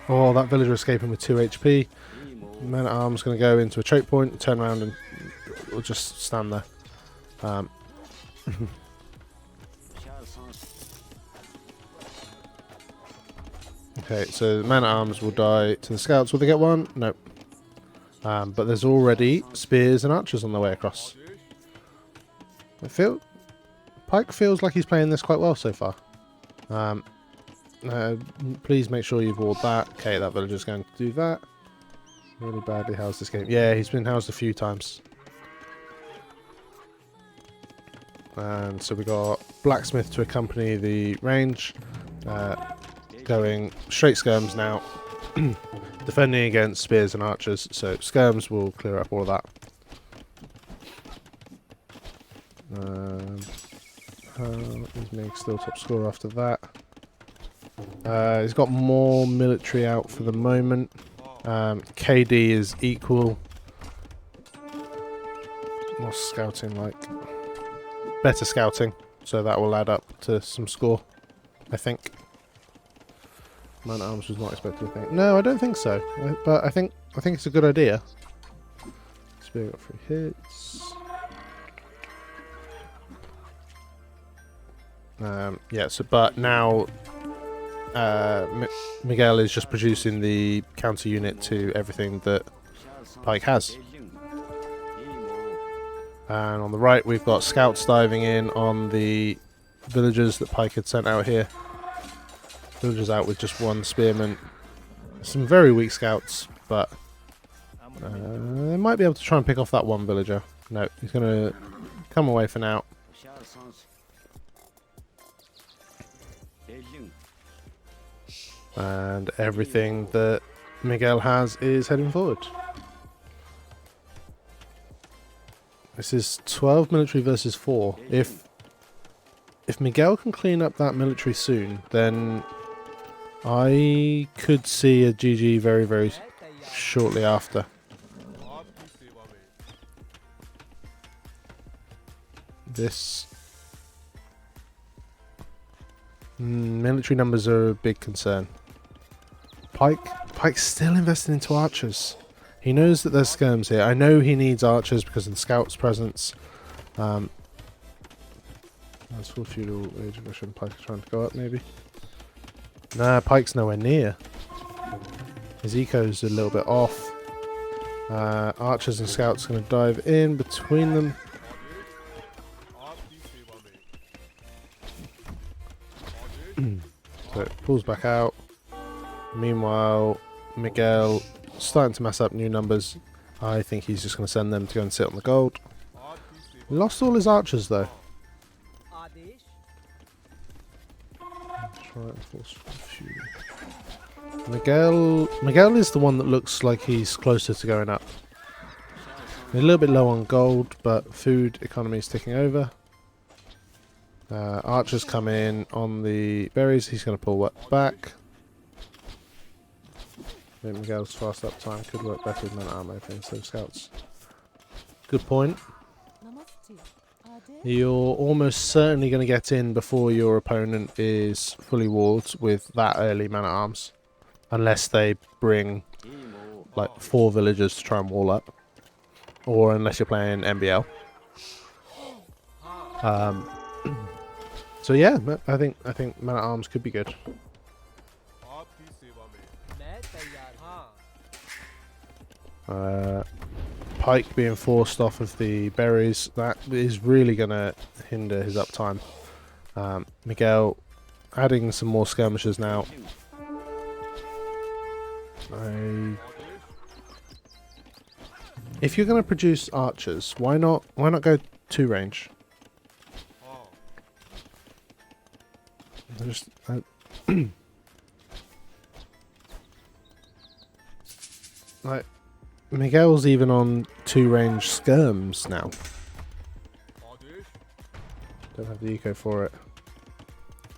Oh, that villager escaping with 2 HP. Man-at-arms going to go into a choke point, turn around and we'll just stand there. Okay, so the man-at-arms will die to the scouts. Will they get one? Nope. But there's already spears and archers on their way across. Pike feels like he's playing this quite well so far. Please make sure you've walled that. Okay, that villager's going to do that. Really badly housed this game. Yeah, he's been housed a few times. And so we got Blacksmith to accompany the range. Going straight skirms now. Defending against spears and archers. So skirms will clear up all of that. Is Mig still top scorer after that? He's got more military out for the moment. KD is equal. What's scouting like? Better scouting, so that will add up to some score, I think. Man-at-arms was not expected to think. No, I don't think so. But I think it's a good idea. Spear got 3 hits. Yeah. So, but now. Miguel is just producing the counter unit to everything that Pike has. And on the right we've got scouts diving in on the villagers that Pike had sent out here. Villagers out with just 1 spearman. Some very weak scouts, but they might be able to try and pick off that 1 villager. No, he's going to come away for now. And everything that Miguel has is heading forward. This is 12 military versus 4. If Miguel can clean up that military soon, then I could see a GG very, very shortly after. This military numbers are a big concern. Pike's still investing into archers. He knows that there's skirms here. I know he needs archers because of the scouts' presence. That's full feudal age of Russian. Pike's trying to go up, maybe. Nah, Pike's nowhere near. His eco's a little bit off. Archers and scouts going to dive in between them. So it pulls back out. Meanwhile, Miguel starting to mess up new numbers. I think he's just going to send them to go and sit on the gold. He lost all his archers though. Miguel is the one that looks like he's closer to going up. He's a little bit low on gold, but food economy is ticking over. Archers come in on the berries. He's going to pull back. I think Miguel's fast up time could work better with men at armor instead of scouts. Good point. You're almost certainly going to get in before your opponent is fully walled with that early man at arms. Unless they bring like 4 villagers to try and wall up. Or unless you're playing NBL. So yeah, I think man at arms could be good. Pike being forced off of the berries, that is really going to hinder his uptime. Miguel adding some more skirmishers now. If you're going to produce archers, why not go 2 range? Just, like Miguel's even on 2 range skirms now. Don't have the eco for it.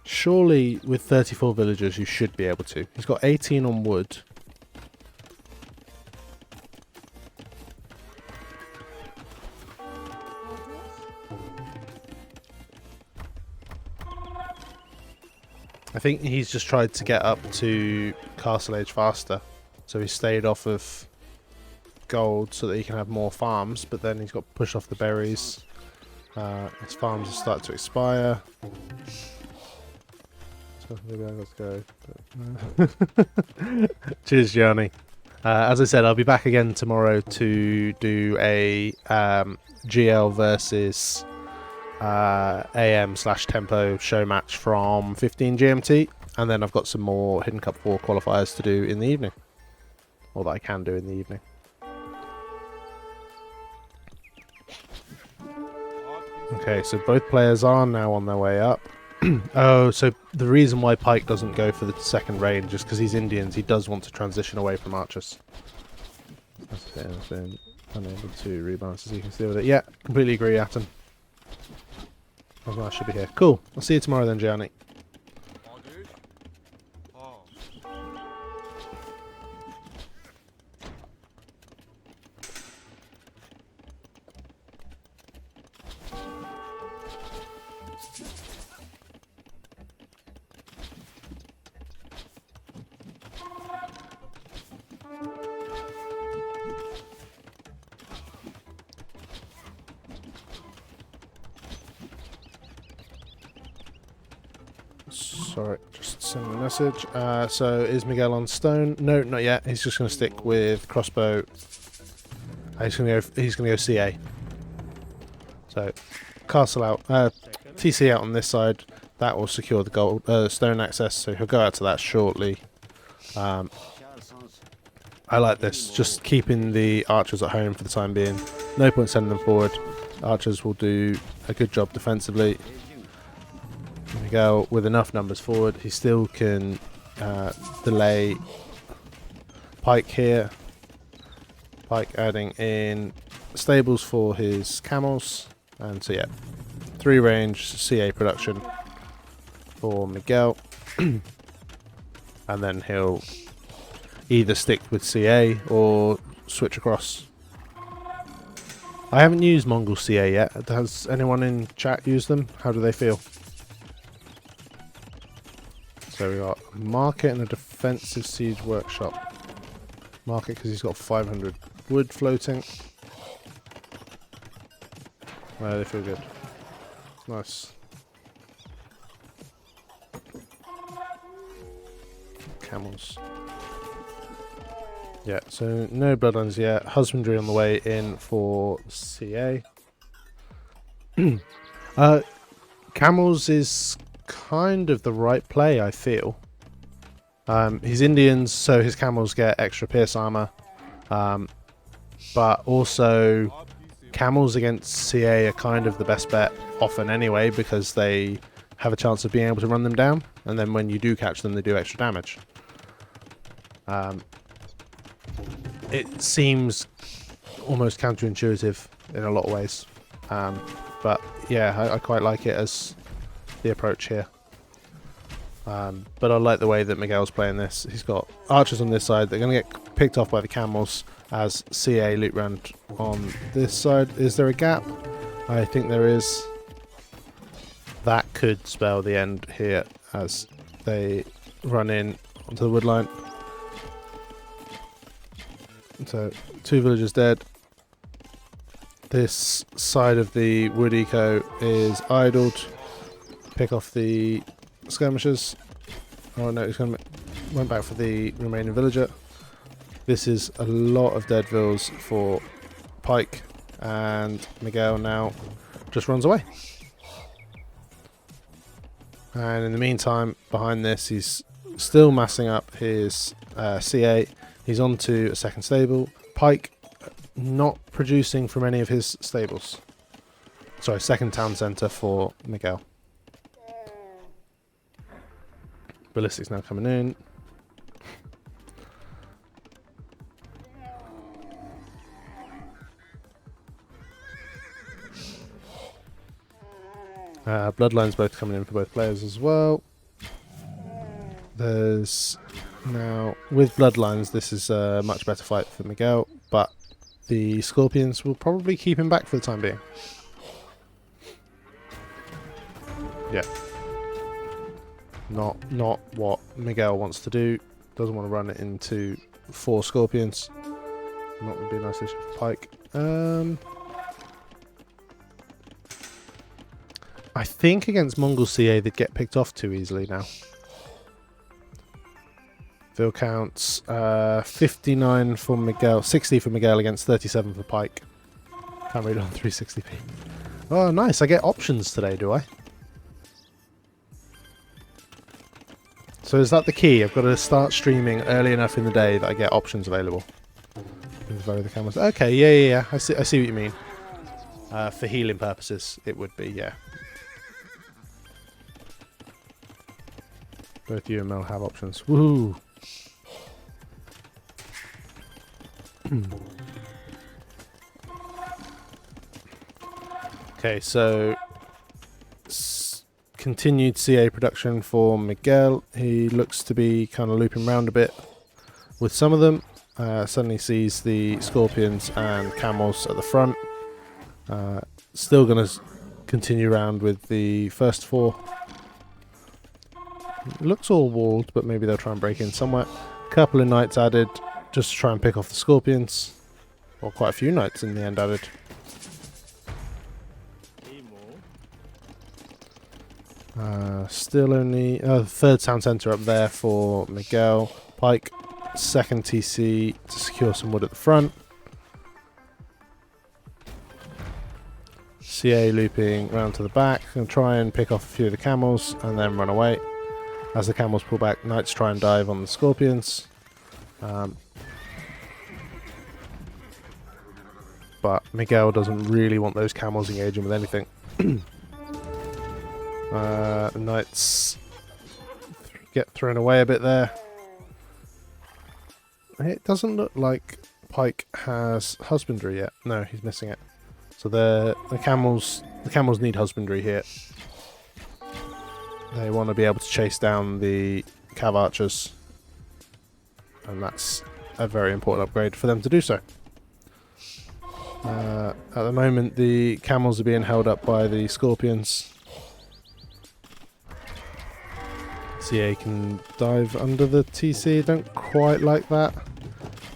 Surely with 34 villagers you should be able to. He's got 18 on wood. I think he's just tried to get up to Castle Age faster. So he stayed off of gold so that he can have more farms, but then he's got pushed off the berries. His farms have started to expire. So maybe I got to go. Cheers, Gianni. As I said, I'll be back again tomorrow to do a GL versus AM/Tempo show match from 15 GMT, and then I've got some more Hidden Cup 4 qualifiers to do in the evening, or that I can do in the evening. Okay, so both players are now on their way up. Oh, so the reason why Pike doesn't go for the second range is because he's Indians. He does want to transition away from archers. That's been unable to rebalance as you can see with it. Yeah, completely agree, Atten. I should be here. Cool. I'll see you tomorrow then, Gianni. Sorry, just sending a message. So is Miguel on stone? No, not yet. He's just going to stick with crossbow. He's going to go CA. So castle out, TC out on this side. That will secure the gold stone access. So he'll go out to that shortly. I like this. Just keeping the archers at home for the time being. No point sending them forward. Archers will do a good job defensively. Miguel with enough numbers forward, he still can delay Pike here. Pike adding in stables for his camels, and so yeah, 3 range CA production for Miguel. And then he'll either stick with CA or switch across. I haven't used Mongol CA yet. Has anyone in chat used them? How do they feel? So we got market and a defensive siege workshop. Market because he's got 500 wood floating. Well, they feel good. Nice. Camels. Yeah, so no bloodlines yet. Husbandry on the way in for CA. Camels is kind of the right play, I feel. He's Indians, so his camels get extra pierce armor. But also, camels against CA are kind of the best bet often anyway, because they have a chance of being able to run them down, and then when you do catch them, they do extra damage. It seems almost counterintuitive in a lot of ways, but yeah, I quite like it as the approach here. But I like the way that Miguel's playing this. He's got archers on this side. They're going to get picked off by the camels as CA loot round on this side. Is there a gap? I think there is. That could spell the end here as they run in onto the wood line. So 2 villagers dead. This side of the wood eco is idled. Pick off the skirmishers. Oh no, he's going to went back for the remaining villager. This is a lot of dead vills for Pike, and Miguel now just runs away. And in the meantime, behind this, he's still massing up his CA. He's on to a second stable. Pike not producing from any of his stables. Sorry, second town centre for Miguel. Ballistics now coming in. Bloodlines both coming in for both players as well. There's now, with Bloodlines, this is a much better fight for Miguel, but the Scorpions will probably keep him back for the time being. Yeah. Not what Miguel wants to do. Doesn't want to run it into 4 Scorpions. Not would be a nice issue for Pike. I think against Mongol CA they'd get picked off too easily now. Vill counts 59 for Miguel, 60 for Miguel against 37 for Pike. Can't read on 360p. Oh, nice! I get options today, do I? So is that the key? I've got to start streaming early enough in the day that I get options available. The cameras. Okay, yeah. I see what you mean. For healing purposes, it would be, yeah. Both you and Mel have options. Woohoo! Okay, so continued CA production for Miguel. He looks to be kind of looping around a bit with some of them. Suddenly sees the Scorpions and Camels at the front. Still going to continue around with the first 4. Looks all walled, but maybe they'll try and break in somewhere. Couple of knights added just to try and pick off the Scorpions. Or quite a few knights in the end added. Still only third town centre up there for Miguel. Pike, second TC to secure some wood at the front. CA looping round to the back and try and pick off a few of the camels and then run away. As the camels pull back, knights try and dive on the Scorpions. But Miguel doesn't really want those camels engaging with anything. The knights get thrown away a bit there. It doesn't look like Pike has husbandry yet. No, he's missing it. So the camels need husbandry here. They want to be able to chase down the cav archers, and that's a very important upgrade for them to do so. At the moment, the camels are being held up by the scorpions. CA can dive under the TC. Don't quite like that.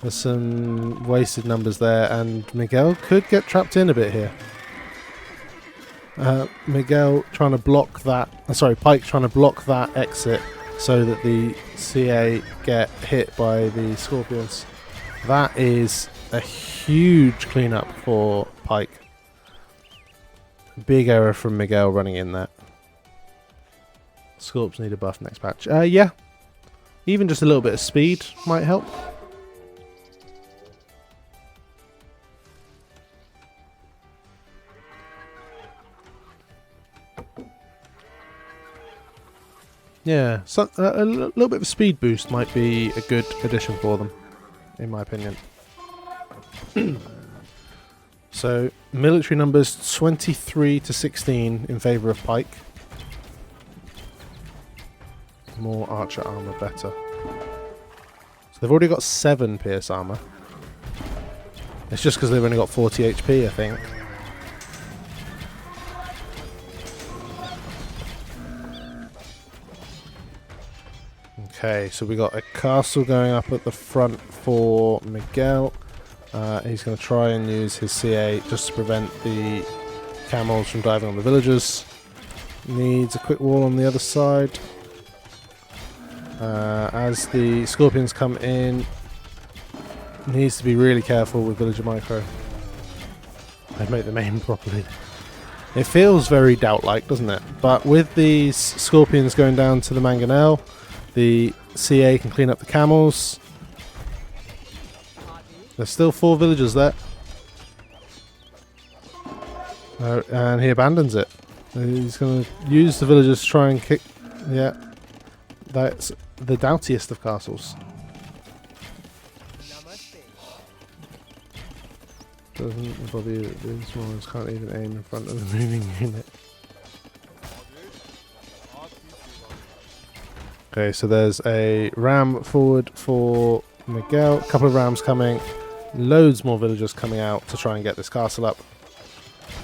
There's some wasted numbers there, and Miguel could get trapped in a bit here. Miguel trying to block that. Pike trying to block that exit so that the CA get hit by the scorpions. That is a huge cleanup for Pike. Big error from Miguel running in there. Scorps need a buff next patch. Yeah. Even just a little bit of speed might help. Yeah, so, a little bit of a speed boost might be a good addition for them, in my opinion. So, military numbers 23 to 16 in favour of Pike. More archer armour, better. So they've already got 7 pierce armour. It's just because they've only got 40 HP, I think. Okay, so we got a castle going up at the front for Miguel. He's going to try and use his CA just to prevent the camels from diving on the villagers. Needs a quick wall on the other side. As the scorpions come in, needs to be really careful with villager micro. I'd make the main properly. It feels very doubt-like, doesn't it? But with these scorpions going down to the mangonel, the CA can clean up the camels. There's still 4 villagers there. And he abandons it. He's going to use the villagers to try and kick... Yeah. That's the doubtiest of castles. Doesn't bother you that the small ones can't even aim in front of the moving unit. Okay, so there's a ram forward for Miguel. A couple of rams coming. Loads more villagers coming out to try and get this castle up.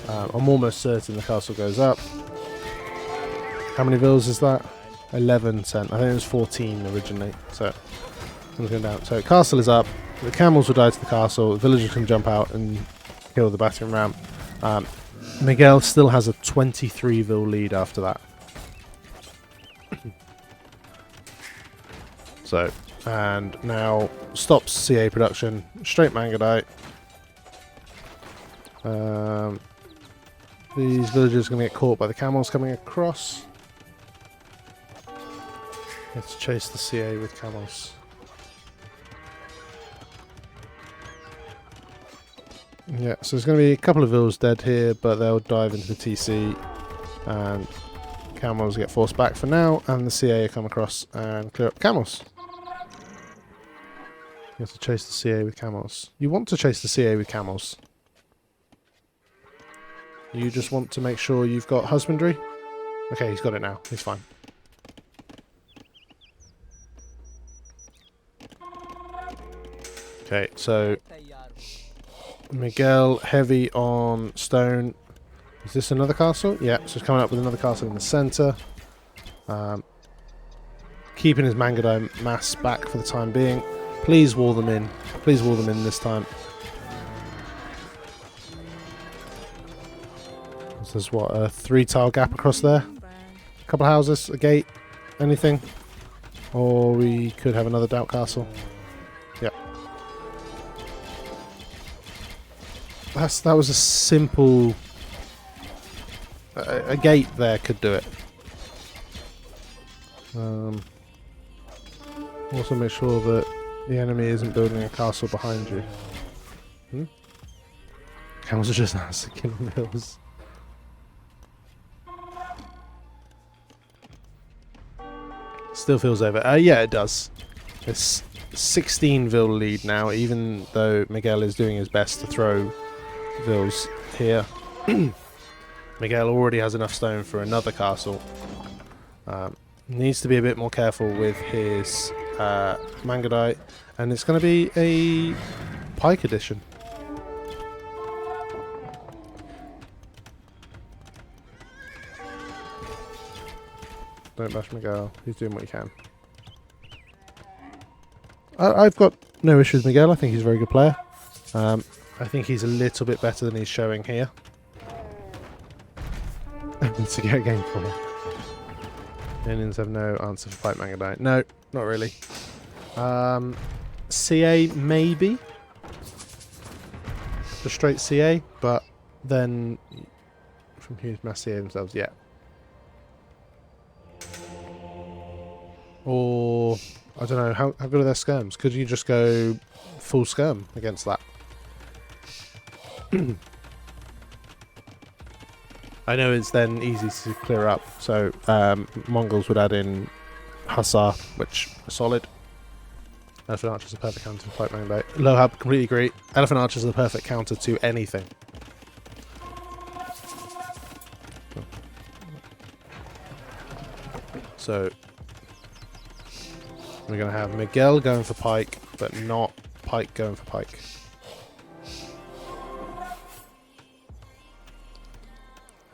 I'm almost certain the castle goes up. How many villas is that? 11 sent. I think it was 14 originally. So I'm looking down. So castle is up. The camels will die to the castle. The villagers can jump out and kill the battering ram. Miguel still has a 23 vil lead after that. So, and now stops CA production. Straight Mangadite. These villagers are going to get caught by the camels coming across. Let's chase the CA with camels. Yeah, so there's going to be a couple of vills dead here, but they'll dive into the TC, and camels get forced back for now, and the CA come across and clear up camels. You have to chase the CA with camels. You want to chase the CA with camels. You just want to make sure you've got husbandry. Okay, he's got it now. He's fine. Okay, so Miguel heavy on stone. Is this another castle? Yeah, so he's coming up with another castle in the centre. Keeping his Mangadai mass back for the time being. Please wall them in. Please wall them in this time. So there's what, a 3-tile gap across there? A couple of houses, a gate, anything? Or we could have another doubt castle. Yep. That was a simple... A gate there could do it. Also make sure that the enemy isn't building a castle behind you. Camels are just killing hills. Still feels over. Yeah, it does. It's 16 vil lead now, even though Miguel is doing his best to throw vils here. Miguel already has enough stone for another castle. Needs to be a bit more careful with his Mangadite, and it's going to be a Pike edition. Don't bash Miguel. He's doing what he can. I've got no issues with Miguel. I think he's a very good player. I think he's a little bit better than he's showing here. To get game 4. Minions have no answer for Fight Mangadai. No, not really. CA maybe. The straight CA, but then from huge mass CA themselves, yeah. Or I don't know, how good are their skirms? Could you just go full skirm against that? I know it's then easy to clear up, so Mongols would add in Hussar, which is solid. Elephant Archer is the perfect counter to Fight Mangadai. Lohab, completely agree. Elephant Archer is the perfect counter to anything. So we're going to have Miguel going for Pike, but not Pike going for Pike.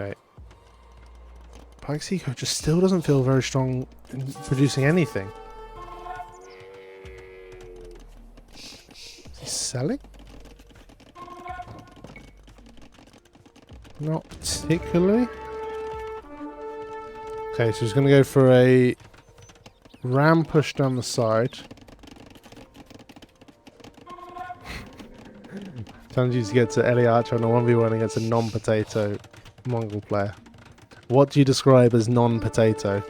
Okay. Pike's eco just still doesn't feel very strong in producing anything. Is he selling? Not particularly. Okay, so he's going to go for a ram push down the side. Challenges to get to Ellie Archer on a 1v1 against a non-potato Mongol player. What do you describe as non-potato?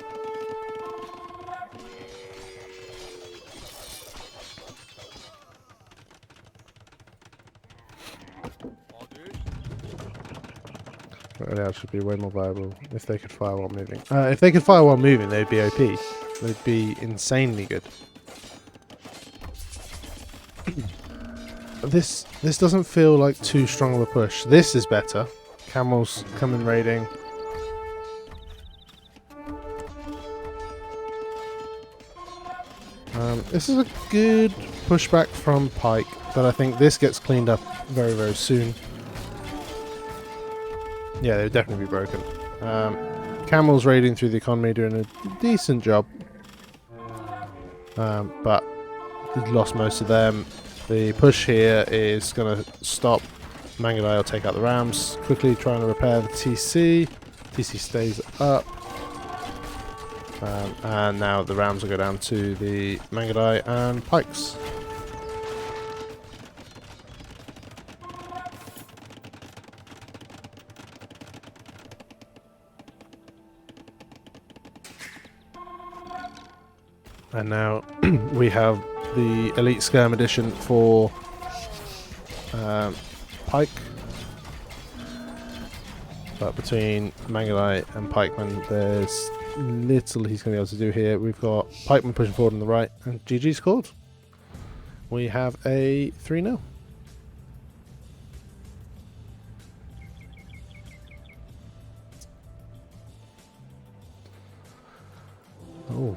Ellie Archer should be way more viable if they could fire while moving. If they could fire while moving, they'd be OP. They'd be insanely good. This doesn't feel like too strong of a push. This is better. Camels coming raiding. This is a good pushback from Pike, but I think this gets cleaned up very, very soon. Yeah, they would definitely be broken. Camels raiding through the economy, doing a decent job. But we've lost most of them. The push here is going to stop. Mangadai will take out the rams. Quickly trying to repair the TC. TC stays up. And now the rams will go down to the Mangadai and pikes. And now we have the Elite Skirm edition for Pike. But between Mangadai and Pikeman, there's little he's going to be able to do here. We've got Pikeman pushing forward on the right, and GG scored. We have a 3-0. Oh.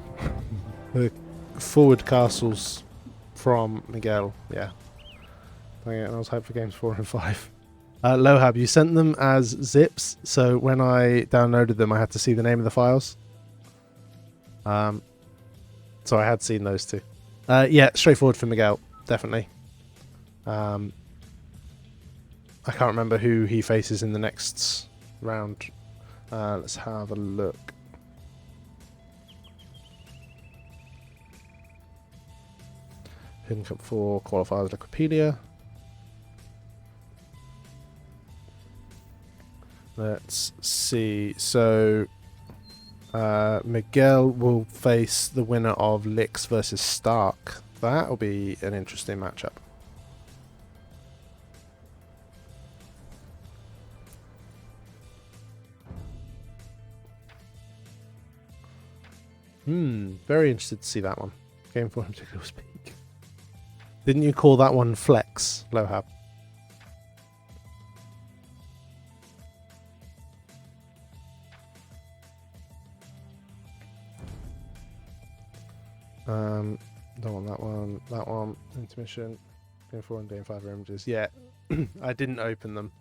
The forward castles from Miguel, yeah. I was hyped for games 4 and 5. Lohab, you sent them as zips, so when I downloaded them I had to see the name of the files. So I had seen those two. Yeah, straightforward for Miguel, definitely. I can't remember who he faces in the next round. Let's have a look. Hidden Cup 4 qualifiers Wikipedia. Let's see. So Miguel will face the winner of Lix versus Stark. That will be an interesting matchup. Very interested to see that one. Game 4 in particular was peak. Didn't you call that one Flex, Lohab? Don't want that one. That one. Intermission. Game 4 and Game 5 images. Yeah, I didn't open them.